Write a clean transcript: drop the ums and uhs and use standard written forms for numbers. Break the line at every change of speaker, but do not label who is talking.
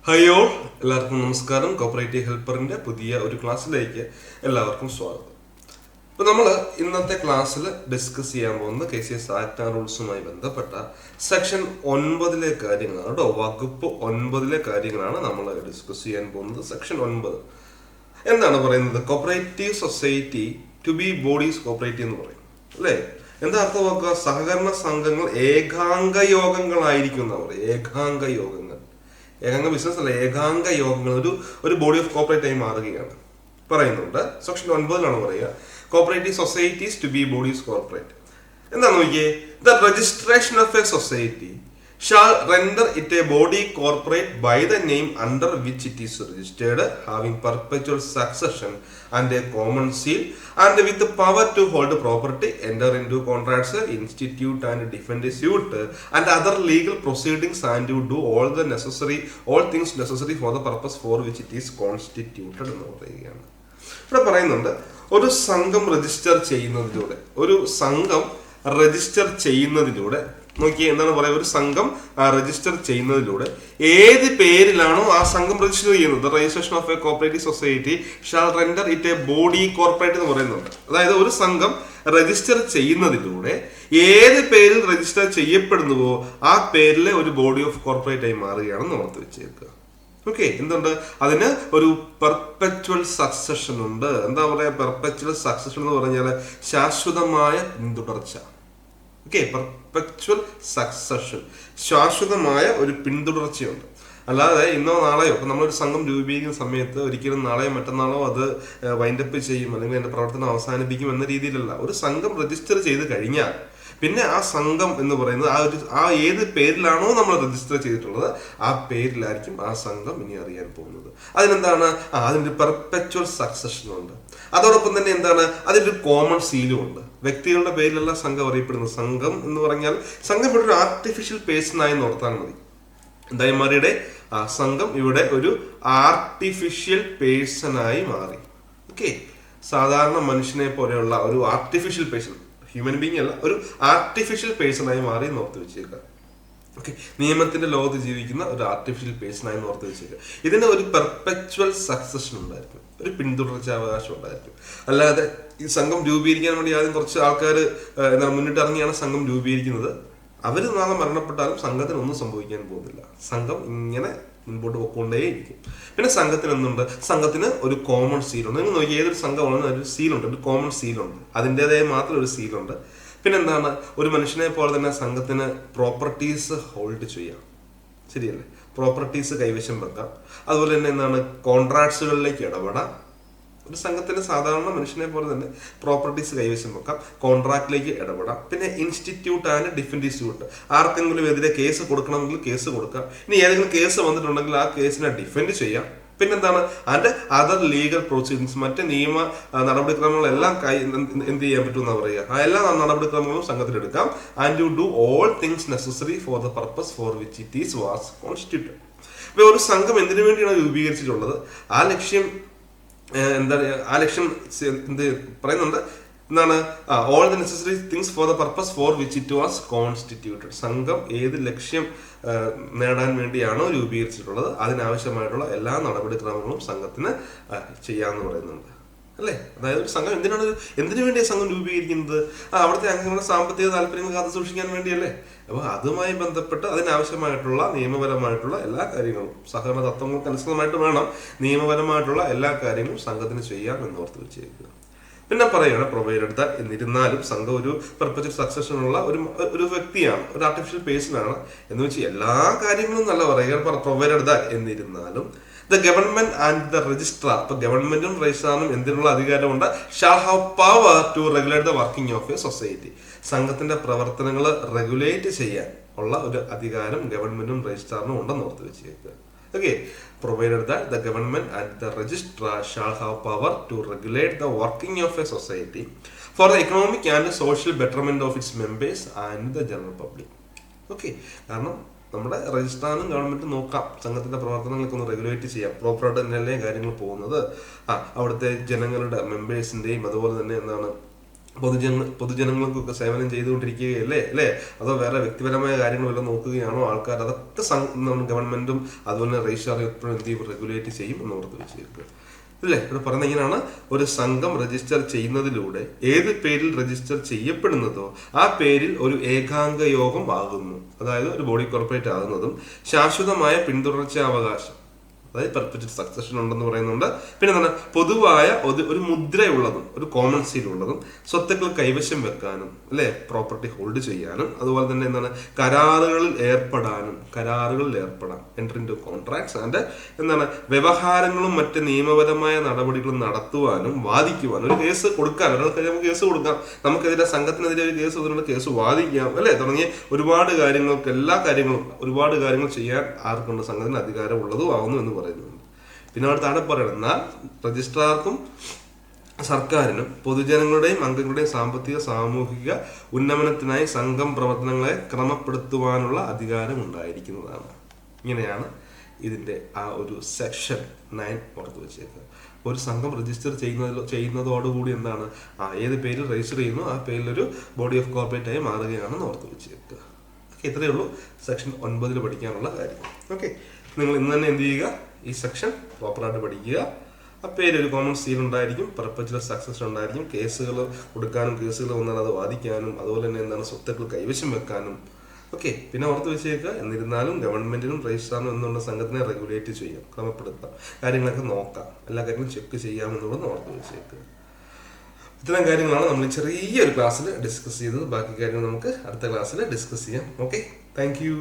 Hi all, എല്ലാവർക്കും നമസ്കാരം. Cooperative ഹെൽപ്പറിന്റെ പുതിയ ഒരു ക്ലാസ്സിലേക്ക് എല്ലാവർക്കും സ്വാഗതം. ഇപ്പൊ നമ്മൾ ഇന്നത്തെ ക്ലാസ്സിൽ ഡിസ്കസ് ചെയ്യാൻ പോകുന്ന KCS ആക്ട് ആൻഡ് റൂൾസുമായി ബന്ധപ്പെട്ട സെക്ഷൻ 9 കാര്യങ്ങളാണ് കേട്ടോ. വകുപ്പ് 9 കാര്യങ്ങളാണ് നമ്മൾ ഡിസ്കസ് ചെയ്യാൻ പോകുന്നത്. സെക്ഷൻ 9 എന്താണ് പറയുന്നത്? Cooperative society to be bodies cooperative എന്ന് പറയും അല്ലേ? എന്താ അർത്ഥം നോക്കുക? സഹകരണ സംഘങ്ങൾ ഏകാംഗ യോഗങ്ങളായിരിക്കും എന്നാ പറയുക. ഏകാംഗ യോഗങ്ങൾ, ഏകാംഗ ബിസിനസ് അല്ല, ഏകാംഗ യോഗങ്ങൾ ഒരു ബോഡി ഓഫ് കോർപ്പറേറ്റ് ആയി മാറുകയാണ് പറയുന്നുണ്ട്. സെക്ഷൻ 9 പറയുക, cooperative societies to be bodies corporate. എന്താ നോക്കിയേ? The registration of a society shall render it a body corporate by the name under which it is registered, having perpetual succession and a common seal, and with the power to hold property, enter into contracts, institute and defend a suit, and other legal proceedings, and to do all things necessary for the purpose for which it is constituted എന്ന് പറയുകയാണ്. ഇവിടെ പറയുന്നുണ്ട്, ഒരു സംഘം register ചെയ്യുന്നതിലൂടെ നോക്കിയേ എന്താണ് പറയുക? ഒരു സംഘം രജിസ്റ്റർ ചെയ്യുന്നതിലൂടെ ഏത് പേരിലാണോ ആ സംഘം രജിസ്റ്റർ ചെയ്യുന്നത്, registration of A cooperative society shall render it A body corporate എന്ന് പറയുന്നുണ്ട്. അതായത് ഒരു സംഘം രജിസ്റ്റർ ചെയ്യുന്നതിലൂടെ ഏത് പേരിൽ രജിസ്റ്റർ ചെയ്യപ്പെടുന്നുവോ ആ പേരിലെ ഒരു ബോഡി ഓഫ് കോർപ്പറേറ്റ് ആയി മാറുകയാണെന്ന് ഓർത്ത് വെച്ചേക്കുക. ഓക്കെ, എന്തുണ്ട്? അതിന് ഒരു പെർപെച്വൽ സക്സഷൻ ഉണ്ട്. എന്താ പറയാ? പെർപെച്വൽ സക്സഷൻ എന്ന് പറഞ്ഞാൽ ശാശ്വതമായ പിന്തുടർച്ച. ഓക്കെ, പെർപെച്വൽ സക്സഷൻ, ശാശ്വതമായ ഒരു പിന്തുടർച്ചയുണ്ട്. അല്ലാതെ ഇന്നോ നാളെയോ ഇപ്പം നമ്മളൊരു സംഘം രൂപീകരിക്കുന്ന സമയത്ത് ഒരിക്കലും നാളെയോ മറ്റന്നാളോ അത് വൈൻഡപ്പ് ചെയ്യും അല്ലെങ്കിൽ അതിന്റെ പ്രവർത്തനം അവസാനിപ്പിക്കും എന്ന രീതിയിലല്ല. ഒരു സംഘം രജിസ്റ്റർ ചെയ്ത് കഴിഞ്ഞാൽ പിന്നെ ആ സംഘം എന്ന് പറയുന്നത് ആ ഏത് പേരിലാണോ നമ്മൾ രജിസ്റ്റർ ചെയ്തിട്ടുള്ളത് ആ പേരിലായിരിക്കും ആ സംഘം ഇനി അറിയാൻ പോകുന്നത്. അതിനെന്താണ്? അതിൻ്റെ പെർപെച്വൽ സക്സഷൻ ഉണ്ട്. അതോടൊപ്പം തന്നെ എന്താണ്? അതിൻ്റെ ഒരു കോമൺ സീലും ഉണ്ട്. വ്യക്തികളുടെ പേരിലല്ല സംഘം അറിയപ്പെടുന്നത്. സംഘം എന്ന് പറഞ്ഞാൽ സംഘം ഇവിടെ ഒരു ആർട്ടിഫിഷ്യൽ പേഴ്സണായി ഓർത്താൽ മതി. എന്തായി മാറിയുടെ ആ സംഘം ഇവിടെ ഒരു ആർട്ടിഫിഷ്യൽ പേഴ്സണായി മാറി. ഓക്കെ, സാധാരണ മനുഷ്യനെ പോലെയുള്ള ഒരു ആർട്ടിഫിഷ്യൽ പേഴ്സൺ, ഹ്യൂമൻ ബീങ് അല്ല, ഒരു ആർട്ടിഫിഷ്യൽ പേഴ്സണായി മാറി ഓർത്ത് വെച്ചേക്കുക. ഓക്കെ, നിയമത്തിന്റെ ലോകത്ത് ജീവിക്കുന്ന ഒരു ആർട്ടിഫിഷ്യൽ പേഴ്സണായി ഓർത്ത് വെച്ചേക്കുക. ഇതിന് ഒരു പെർപെച്വൽ സക്സഷൻ ഉണ്ടായിരിക്കും, ഒരു പിന്തുടർച്ചാവകാശം ഉണ്ടായിരിക്കും. അല്ലാതെ ഈ സംഘം രൂപീകരിക്കാൻ വേണ്ടി ആദ്യം കുറച്ച് ആൾക്കാർ മുന്നിട്ടിറങ്ങിയാണ് സംഘം രൂപീകരിക്കുന്നത്. അവർ നാളെ മരണപ്പെട്ടാലും സംഘത്തിന് ഒന്നും സംഭവിക്കാൻ പോകുന്നില്ല. സംഘം ഇങ്ങനെ മുൻപോട്ട് പോയിക്കൊണ്ടേയിരിക്കും. പിന്നെ സംഘത്തിന് എന്തുണ്ട്? സംഘത്തിന് ഒരു കോമൺ സീലുണ്ട്. നിങ്ങൾ നോക്കി, ഏതൊരു സംഘമാണെന്ന് ഒരു സീലുണ്ട്, ഒരു കോമൺ സീലുണ്ട്, അതിൻ്റെതായ മാത്രം ഒരു സീലുണ്ട്. പിന്നെന്താണ്? ഒരു മനുഷ്യനെ പോലെ തന്നെ സംഘത്തിന് പ്രോപ്പർട്ടീസ് ഹോൾഡ് ചെയ്യാം, ശരിയല്ലേ? പ്രോപ്പർട്ടീസ് കൈവശം വെക്കാം. അതുപോലെ തന്നെ എന്താണ്? കോൺട്രാക്ട്സുകളിലേക്ക് ഇടപെടാം. ഒരു സംഘത്തിന് സാധാരണ മനുഷ്യനെ പോലെ തന്നെ പ്രോപ്പർട്ടീസ് കൈവശം വെക്കാം, കോൺട്രാക്റ്റിലേക്ക് ഇടപെടാം. പിന്നെ ഇൻസ്റ്റിറ്റ്യൂട്ട് ആൻഡ് ഡിഫൻഡ് സ്യൂട്ട്, ആർക്കെങ്കിലും എതിരെ കേസ് കൊടുക്കണമെങ്കിൽ കേസ് കൊടുക്കാം. ഇനി ഏതെങ്കിലും കേസ് വന്നിട്ടുണ്ടെങ്കിൽ ആ കേസിനെ ഡിഫെൻഡ് ചെയ്യാം. പിന്നെന്താണ്? അതിന്റെ അതർ ലീഗൽ പ്രൊസീഡിങ്സ്, മറ്റ് നിയമ നടപടിക്രമങ്ങളെല്ലാം എന്ത് ചെയ്യാൻ പറ്റും എന്നാ പറയുക. ആ എല്ലാ നടപടിക്രമങ്ങളും സംഘത്തിലെടുക്കാം. And to do all things necessary for the purpose for which it is was constituted. ഇപ്പൊ ഒരു സംഘം എന്തിനു വേണ്ടിയാണ് രൂപീകരിച്ചിട്ടുള്ളത്? ആ ലക്ഷ്യം എന്താണ്? ആ ലക്ഷ്യം എന്ത് പറയുന്നുണ്ട്? എന്താണ്? All the necessary things for the purpose for which it was constituted. സംഘം ഏത് ലക്ഷ്യം നേടാൻ വേണ്ടിയാണോ രൂപീകരിച്ചിട്ടുള്ളത് അതിനാവശ്യമായിട്ടുള്ള എല്ലാ നടപടിക്രമങ്ങളും സംഘത്തിന് ചെയ്യാമെന്ന് പറയുന്നുണ്ട് അല്ലേ? അതായത് ഒരു സംഘം എന്തിനു വേണ്ടിയാണ് സംഘം രൂപീകരിക്കുന്നത്? അവിടുത്തെ അംഗങ്ങളുടെ സാമ്പത്തിക താല്പര്യങ്ങൾ കാത്തു സൂക്ഷിക്കാൻ വേണ്ടിയല്ലേ? അപ്പോൾ അതുമായി ബന്ധപ്പെട്ട് അതിനാവശ്യമായിട്ടുള്ള നിയമപരമായിട്ടുള്ള എല്ലാ കാര്യങ്ങളും, സഹകരണ തത്വങ്ങൾക്ക് അനുസൃതമായിട്ട് വേണം നിയമപരമായിട്ടുള്ള എല്ലാ കാര്യങ്ങളും സംഘത്തിന് ചെയ്യാം എന്നോർത്ത് വെച്ചേക്കുക. പിന്നെ പറയുകയാണ്, പ്രൊവൈഡഡ് ദാറ്റ്, എന്നിരുന്നാലും സംഘം ഒരു പെർപെച്വൽ സക്സഷനുള്ള ഒരു വ്യക്തിയാണ്, ഒരു ആർട്ടിഫിഷ്യൽ പേഴ്സണാണ് എന്ന് വെച്ച് എല്ലാ കാര്യങ്ങളും നല്ല പറയുക. പ്രൊവൈഡഡ് ദാറ്റ്, എന്നിരുന്നാലും the government and the registrar, ഇപ്പൊ ഗവൺമെന്റും രജിസ്ട്രാറിനും എന്തിനുള്ള അധികാരമുണ്ട്? Shall have power to regulate the working of a society. സംഘത്തിന്റെ പ്രവർത്തനങ്ങൾ റെഗുലേറ്റ് ചെയ്യാൻ ഉള്ള ഒരു അധികാരം ഗവൺമെന്റും രജിസ്ട്രാറിനും ഉണ്ടെന്ന് ഓർത്ത് വെച്ചേക്കുക. Okay, provided that the government and the registrar shall have power to regulate the working of a society for the economic and social betterment of its members and the general public. Okay, കാരണം നമ്മുടെ രജിസ്ട്രാറിനും government നോക്കാം, സംഘത്തിന്റെ പ്രവർത്തനങ്ങളൊക്കെ ഒന്ന് regulate ചെയ്യാം. പ്രോപ്പറായിട്ട് തന്നെയല്ലേ കാര്യങ്ങൾ പോകുന്നത്? അവിടുത്തെ ജനങ്ങളുടെ മെമ്പേഴ്സിന്റെയും അതുപോലെ തന്നെ എന്താണ് പൊതുജനങ്ങൾക്കൊക്കെ സേവനം ചെയ്തുകൊണ്ടിരിക്കുകയല്ലേ അല്ലേ, അതോ വേറെ വ്യക്തിപരമായ കാര്യങ്ങളെല്ലാം നോക്കുകയാണോ ആൾക്കാർ? അതൊക്കെ ഗവൺമെന്റും അതുപോലെ രജിസ്ട്രാർ എപ്പോഴും എന്ത് ചെയ്യും, റെഗുലേറ്റ് ചെയ്യും എന്ന് ഓർത്ത് വെച്ചിരിക്കുക അല്ലേ. ഇവിടെ പറയുന്നത് ഇങ്ങനെയാണ്, ഒരു സംഘം രജിസ്റ്റർ ചെയ്യുന്നതിലൂടെ ഏത് പേരിൽ രജിസ്റ്റർ ചെയ്യപ്പെടുന്നതോ ആ പേരിൽ ഒരു ഏകാംഗ യോഗം ആകുന്നു. അതായത് ഒരു ബോഡി കോർപ്പറേറ്റ് ആകുന്നതും ശാശ്വതമായ പിന്തുടർച്ചാവകാശം, അതായത് പെർപെച്വൽ സക്സഷൻ ഉണ്ടെന്ന് പറയുന്നുണ്ട്. പിന്നെ എന്താണ്, പൊതുവായ ഒരു മുദ്രയുള്ളതും ഒരു കോമൺ സീൽ ഉള്ളതും സ്വത്തുക്കൾ കൈവശം വെക്കാനും അല്ലെ പ്രോപ്പർട്ടി ഹോൾഡ് ചെയ്യാനും അതുപോലെ തന്നെ എന്താണ് കരാറുകളിൽ ഏർപ്പെടാം, എൻട്രി ഇൻടു കോൺട്രാക്ട്സ് ആൻഡ് എന്താണ് വ്യവഹാരങ്ങളും മറ്റ് നിയമപരമായ നടപടികളും നടത്തുവാനും വാദിക്കുവാനും, ഒരു കേസ് കൊടുക്കാൻ, ഒരാൾക്ക് നമുക്ക് കേസ് കൊടുക്കാം, നമുക്കെതിരെ സംഘത്തിനെതിരെ ഒരു കേസ് വന്നിട്ട് കേസ് വാദിക്കാം അല്ലെ, തുടങ്ങിയ ഒരുപാട് കാര്യങ്ങൾ ചെയ്യാൻ ആർക്കുണ്ട്, സംഘത്തിന് അധികാരമുള്ളതും ആവുന്നു എന്ന് പറയുന്നുണ്ട്. പിന്നെ അവിടെ താഴെ പറയണം, എന്നാൽ രജിസ്ട്രാർക്കും സർക്കാരിനും പൊതുജനങ്ങളുടെയും അംഗങ്ങളുടെയും സാമ്പത്തിക സാമൂഹിക ഉന്നമനത്തിനായി സംഘം പ്രവർത്തനങ്ങളെ ക്രമപ്പെടുത്തുവാനുള്ള അധികാരം ഉണ്ടായിരിക്കുന്നതാണ്. ഇങ്ങനെയാണ് ഇതിന്റെ ആ ഒരു സെക്ഷൻ 9 പുറത്തു വെച്ചേക്കുക. ഒരു സംഘം രജിസ്റ്റർ ചെയ്യുന്നതോടുകൂടി എന്താണ്, ഏത് പേരിൽ രജിസ്റ്റർ ചെയ്യുന്നു ആ പേരിലൊരു ബോഡി ഓഫ് കോർപ്പറേറ്റ് ആയി മാറുകയാണെന്ന് ഓർത്ത് വെച്ചേക്കുക. ഇത്രയേ ഉള്ളൂ സെക്ഷൻ 9 പഠിക്കാനുള്ള കാര്യം. ഓക്കെ, നിങ്ങൾ ഇന്ന് തന്നെ എന്ത് ചെയ്യുക, ഈ സെക്ഷൻ പ്രോപ്പറായിട്ട് പഠിക്കുക. ആ പേര് ഒരു കോമൺ സീൽ ഉണ്ടായിരിക്കും, പെർപെച്വൽ സക്സസ് ഉണ്ടായിരിക്കും, കേസുകൾ കൊടുക്കാനും കേസുകൾ വന്നാൽ അത് വാദിക്കാനും അതുപോലെ തന്നെ എന്താണ് സ്വത്തുക്കൾ കൈവശം വെക്കാനും. ഓക്കെ, പിന്നെ ഓർത്ത് വെച്ചേക്കുക, എന്നിരുന്നാലും ഗവൺമെന്റിനും രജിസ്ട്രാറിനും എന്നുള്ള സംഘത്തിനെ റെഗുലേറ്റ് ചെയ്യാം, ക്രമപ്പെടുത്താം, കാര്യങ്ങളൊക്കെ നോക്കാം, എല്ലാ കാര്യങ്ങളും ചെക്ക് ചെയ്യാമെന്നുള്ളത് ഓർത്ത് വെച്ചേക്കുക. ഇത്തരം കാര്യങ്ങളാണ് നമ്മൾ ചെറിയൊരു ക്ലാസ്സിൽ ഡിസ്കസ് ചെയ്തത്. ബാക്കി കാര്യങ്ങൾ നമുക്ക് അടുത്ത ക്ലാസ്സിൽ ഡിസ്കസ് ചെയ്യാം. Okay, thank you.